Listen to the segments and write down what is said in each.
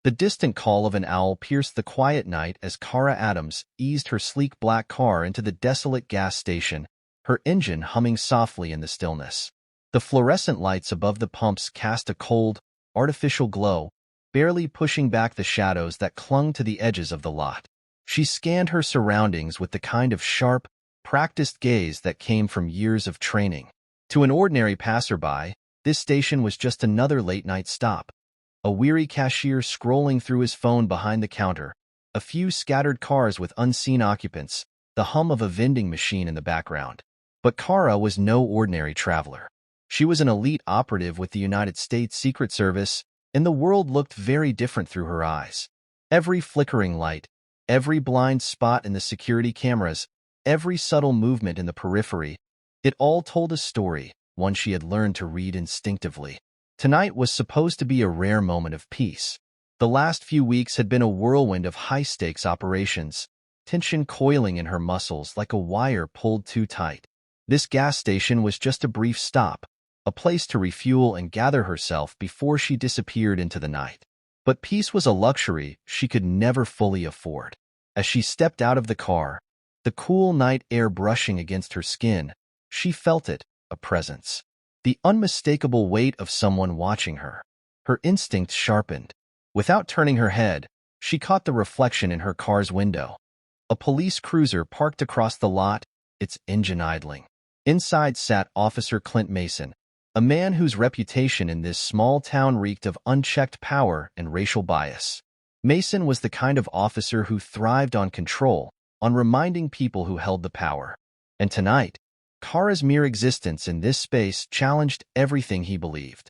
The distant call of an owl pierced the quiet night as Kara Adams eased her sleek black car into the desolate gas station, her engine humming softly in the stillness. The fluorescent lights above the pumps cast a cold, artificial glow, barely pushing back the shadows that clung to the edges of the lot. She scanned her surroundings with the kind of sharp, practiced gaze that came from years of training. To an ordinary passerby, this station was just another late-night stop. A weary cashier scrolling through his phone behind the counter, a few scattered cars with unseen occupants, the hum of a vending machine in the background. But Kara was no ordinary traveler. She was an elite operative with the United States Secret Service, and the world looked very different through her eyes. Every flickering light, every blind spot in the security cameras, every subtle movement in the periphery, it all told a story, one she had learned to read instinctively. Tonight was supposed to be a rare moment of peace. The last few weeks had been a whirlwind of high-stakes operations, tension coiling in her muscles like a wire pulled too tight. This gas station was just a brief stop, a place to refuel and gather herself before she disappeared into the night. But peace was a luxury she could never fully afford. As she stepped out of the car, the cool night air brushing against her skin, she felt it, a presence. The unmistakable weight of someone watching her. Her instincts sharpened. Without turning her head, she caught the reflection in her car's window. A police cruiser parked across the lot, its engine idling. Inside sat Officer Clint Mason, a man whose reputation in this small town reeked of unchecked power and racial bias. Mason was the kind of officer who thrived on control, on reminding people who held the power. And tonight, Kara's mere existence in this space challenged everything he believed.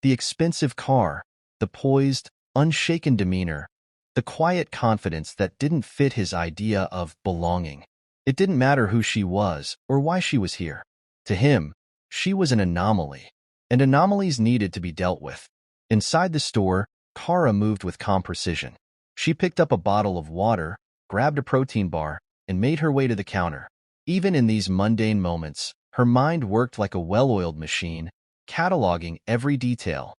The expensive car, the poised, unshaken demeanor, the quiet confidence that didn't fit his idea of belonging. It didn't matter who she was or why she was here. To him, she was an anomaly, and anomalies needed to be dealt with. Inside the store, Kara moved with calm precision. She picked up a bottle of water, grabbed a protein bar, and made her way to the counter. Even in these mundane moments, her mind worked like a well-oiled machine, cataloging every detail.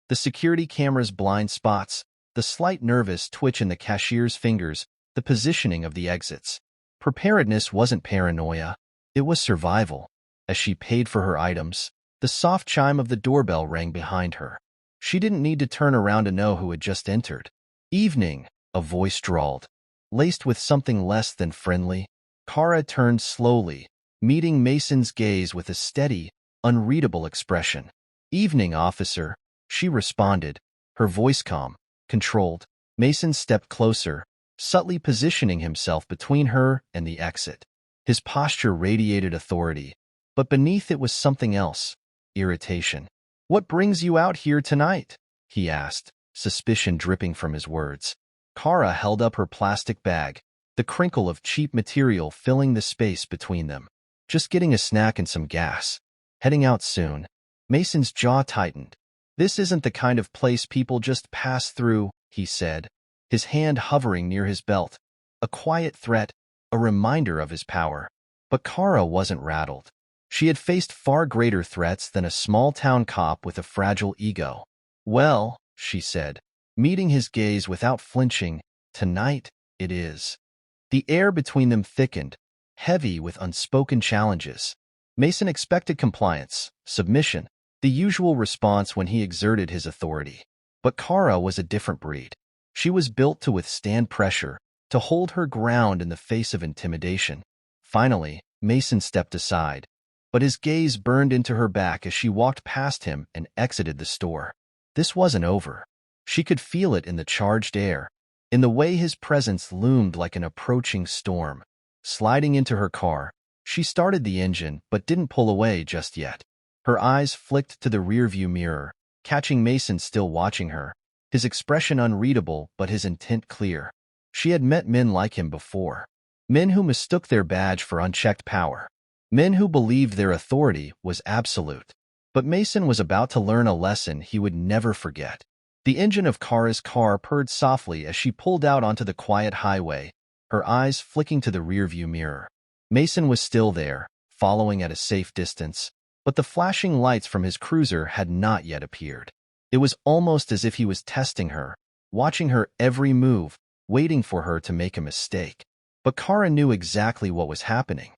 The security camera's blind spots, the slight nervous twitch in the cashier's fingers, the positioning of the exits. Preparedness wasn't paranoia, it was survival. As she paid for her items, the soft chime of the doorbell rang behind her. She didn't need to turn around to know who had just entered. "Evening," a voice drawled. Laced with something less than friendly, Kara turned slowly, meeting Mason's gaze with a steady, unreadable expression. "Evening, officer," she responded, her voice calm, controlled. Mason stepped closer, subtly positioning himself between her and the exit. His posture radiated authority, but beneath it was something else, irritation. "What brings you out here tonight?" he asked, suspicion dripping from his words. Kara held up her plastic bag, the crinkle of cheap material filling the space between them. "Just getting a snack and some gas. Heading out soon." Mason's jaw tightened. "This isn't the kind of place people just pass through," he said, his hand hovering near his belt. A quiet threat, a reminder of his power. But Kara wasn't rattled. She had faced far greater threats than a small-town cop with a fragile ego. "Well," she said, meeting his gaze without flinching, "tonight, it is." The air between them thickened, heavy with unspoken challenges. Mason expected compliance, submission, the usual response when he exerted his authority. But Kara was a different breed. She was built to withstand pressure, to hold her ground in the face of intimidation. Finally, Mason stepped aside, but his gaze burned into her back as she walked past him and exited the store. This wasn't over. She could feel it in the charged air, in the way his presence loomed like an approaching storm. Sliding into her car, she started the engine but didn't pull away just yet. Her eyes flicked to the rearview mirror, catching Mason still watching her, his expression unreadable but his intent clear. She had met men like him before. Men who mistook their badge for unchecked power. Men who believed their authority was absolute. But Mason was about to learn a lesson he would never forget. The engine of Kara's car purred softly as she pulled out onto the quiet highway, her eyes flicking to the rearview mirror. Mason was still there, following at a safe distance, but the flashing lights from his cruiser had not yet appeared. It was almost as if he was testing her, watching her every move, waiting for her to make a mistake. But Kara knew exactly what was happening.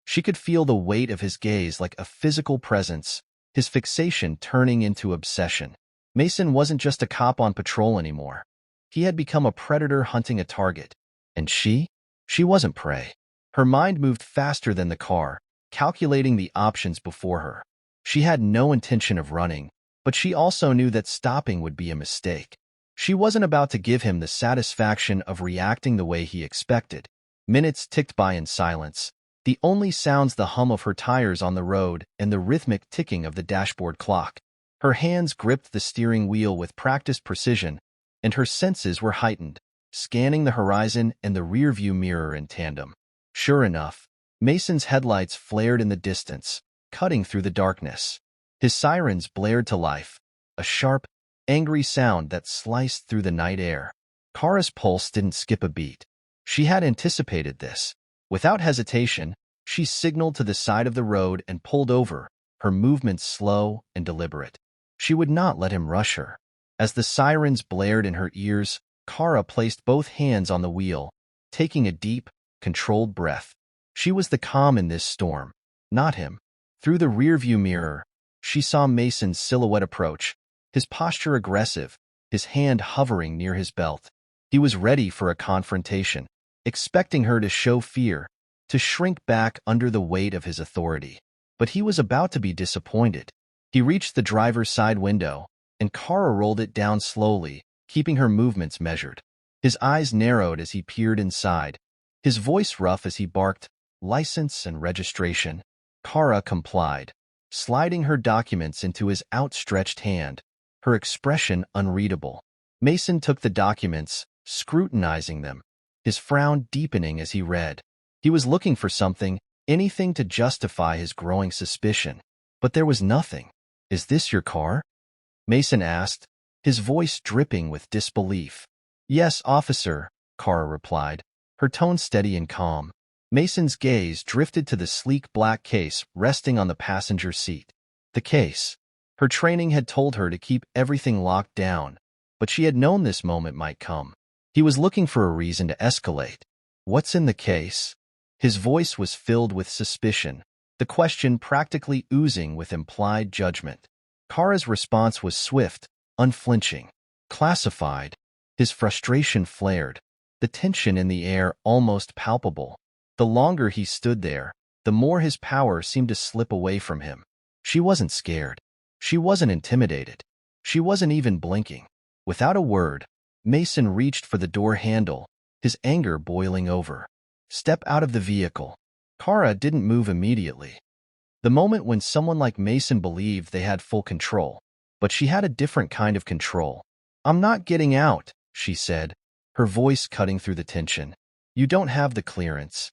She could feel the weight of his gaze like a physical presence, his fixation turning into obsession. Mason wasn't just a cop on patrol anymore. He had become a predator hunting a target. And she? She wasn't prey. Her mind moved faster than the car, calculating the options before her. She had no intention of running, but she also knew that stopping would be a mistake. She wasn't about to give him the satisfaction of reacting the way he expected. Minutes ticked by in silence, the only sounds the hum of her tires on the road and the rhythmic ticking of the dashboard clock. Her hands gripped the steering wheel with practiced precision, and her senses were heightened, scanning the horizon and the rearview mirror in tandem. Sure enough, Mason's headlights flared in the distance, cutting through the darkness. His sirens blared to life, a sharp, angry sound that sliced through the night air. Kara's pulse didn't skip a beat. She had anticipated this. Without hesitation, she signaled to the side of the road and pulled over, her movements slow and deliberate. She would not let him rush her. As the sirens blared in her ears, Kara placed both hands on the wheel, taking a deep, controlled breath. She was the calm in this storm, not him. Through the rearview mirror, she saw Mason's silhouette approach, his posture aggressive, his hand hovering near his belt. He was ready for a confrontation, expecting her to show fear, to shrink back under the weight of his authority. But he was about to be disappointed. He reached the driver's side window, and Kara rolled it down slowly, keeping her movements measured. His eyes narrowed as he peered inside, his voice rough as he barked, "License and registration." Kara complied, sliding her documents into his outstretched hand, her expression unreadable. Mason took the documents, scrutinizing them, his frown deepening as he read. He was looking for something, anything to justify his growing suspicion. But there was nothing. "Is this your car?" Mason asked, his voice dripping with disbelief. "Yes, officer," Kara replied, her tone steady and calm. Mason's gaze drifted to the sleek black case resting on the passenger seat. The case. Her training had told her to keep everything locked down, but she had known this moment might come. He was looking for a reason to escalate. "What's in the case?" His voice was filled with suspicion, the question practically oozing with implied judgment. Kara's response was swift, unflinching. "Classified." His frustration flared, the tension in the air almost palpable. The longer he stood there, the more his power seemed to slip away from him. She wasn't scared. She wasn't intimidated. She wasn't even blinking. Without a word, Mason reached for the door handle, his anger boiling over. "Step out of the vehicle." Kara didn't move immediately. The moment when someone like Mason believed they had full control. But she had a different kind of control. "I'm not getting out," she said, her voice cutting through the tension. "You don't have the clearance."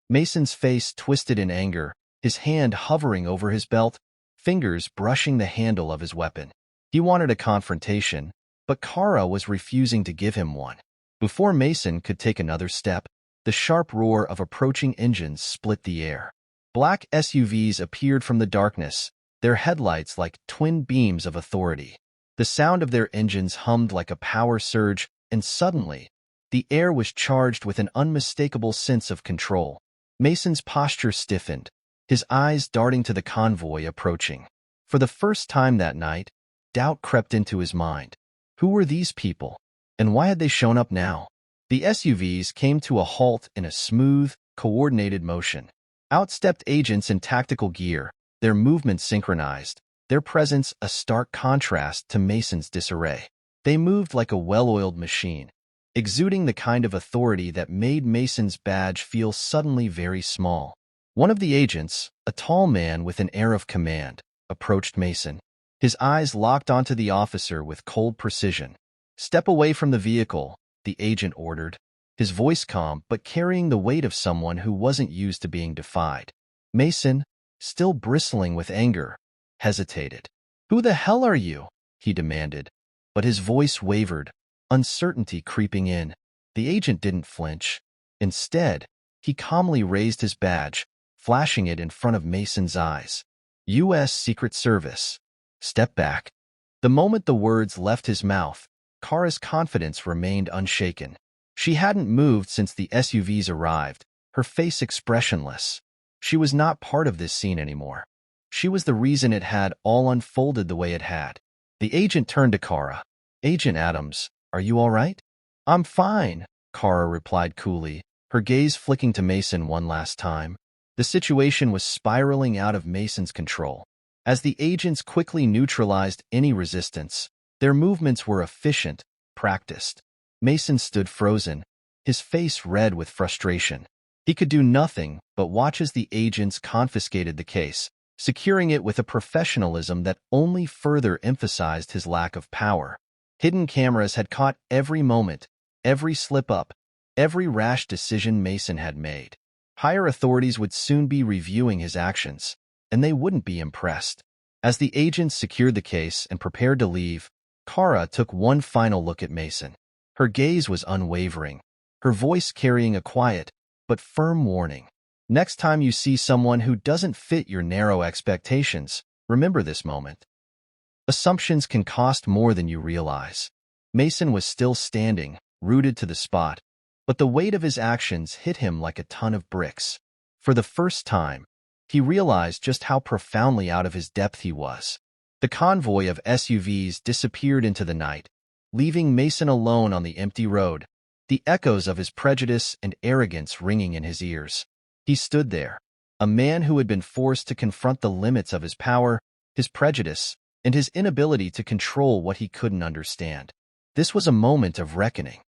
Mason's face twisted in anger, his hand hovering over his belt, fingers brushing the handle of his weapon. He wanted a confrontation, but Kara was refusing to give him one. Before Mason could take another step, the sharp roar of approaching engines split the air. Black SUVs appeared from the darkness, their headlights like twin beams of authority. The sound of their engines hummed like a power surge, and suddenly, the air was charged with an unmistakable sense of control. Mason's posture stiffened, his eyes darting to the convoy approaching. For the first time that night, doubt crept into his mind. Who were these people? And why had they shown up now? The SUVs came to a halt in a smooth, coordinated motion. Out stepped agents in tactical gear, their movements synchronized, their presence a stark contrast to Mason's disarray. They moved like a well-oiled machine, exuding the kind of authority that made Mason's badge feel suddenly very small. One of the agents, a tall man with an air of command, approached Mason. His eyes locked onto the officer with cold precision. "Step away from the vehicle," the agent ordered, his voice calm but carrying the weight of someone who wasn't used to being defied. Mason, still bristling with anger, hesitated. "Who the hell are you?" he demanded, but his voice wavered, uncertainty creeping in. The agent didn't flinch. Instead, he calmly raised his badge, flashing it in front of Mason's eyes. "U.S. Secret Service. Step back." The moment the words left his mouth, Kara's confidence remained unshaken. She hadn't moved since the SUVs arrived, her face expressionless. She was not part of this scene anymore. She was the reason it had all unfolded the way it had. The agent turned to Kara. "Agent Adams, are you all right?" "I'm fine," Kara replied coolly, her gaze flicking to Mason one last time. The situation was spiraling out of Mason's control. As the agents quickly neutralized any resistance, their movements were efficient, practiced. Mason stood frozen, his face red with frustration. He could do nothing but watch as the agents confiscated the case, securing it with a professionalism that only further emphasized his lack of power. Hidden cameras had caught every moment, every slip-up, every rash decision Mason had made. Higher authorities would soon be reviewing his actions, and they wouldn't be impressed. As the agents secured the case and prepared to leave, Kara took one final look at Mason. Her gaze was unwavering, her voice carrying a quiet but firm warning. "Next time you see someone who doesn't fit your narrow expectations, remember this moment. Assumptions can cost more than you realize." Mason was still standing, rooted to the spot, but the weight of his actions hit him like a ton of bricks. For the first time, he realized just how profoundly out of his depth he was. The convoy of SUVs disappeared into the night, leaving Mason alone on the empty road, the echoes of his prejudice and arrogance ringing in his ears. He stood there, a man who had been forced to confront the limits of his power, his prejudice, and his inability to control what he couldn't understand. This was a moment of reckoning.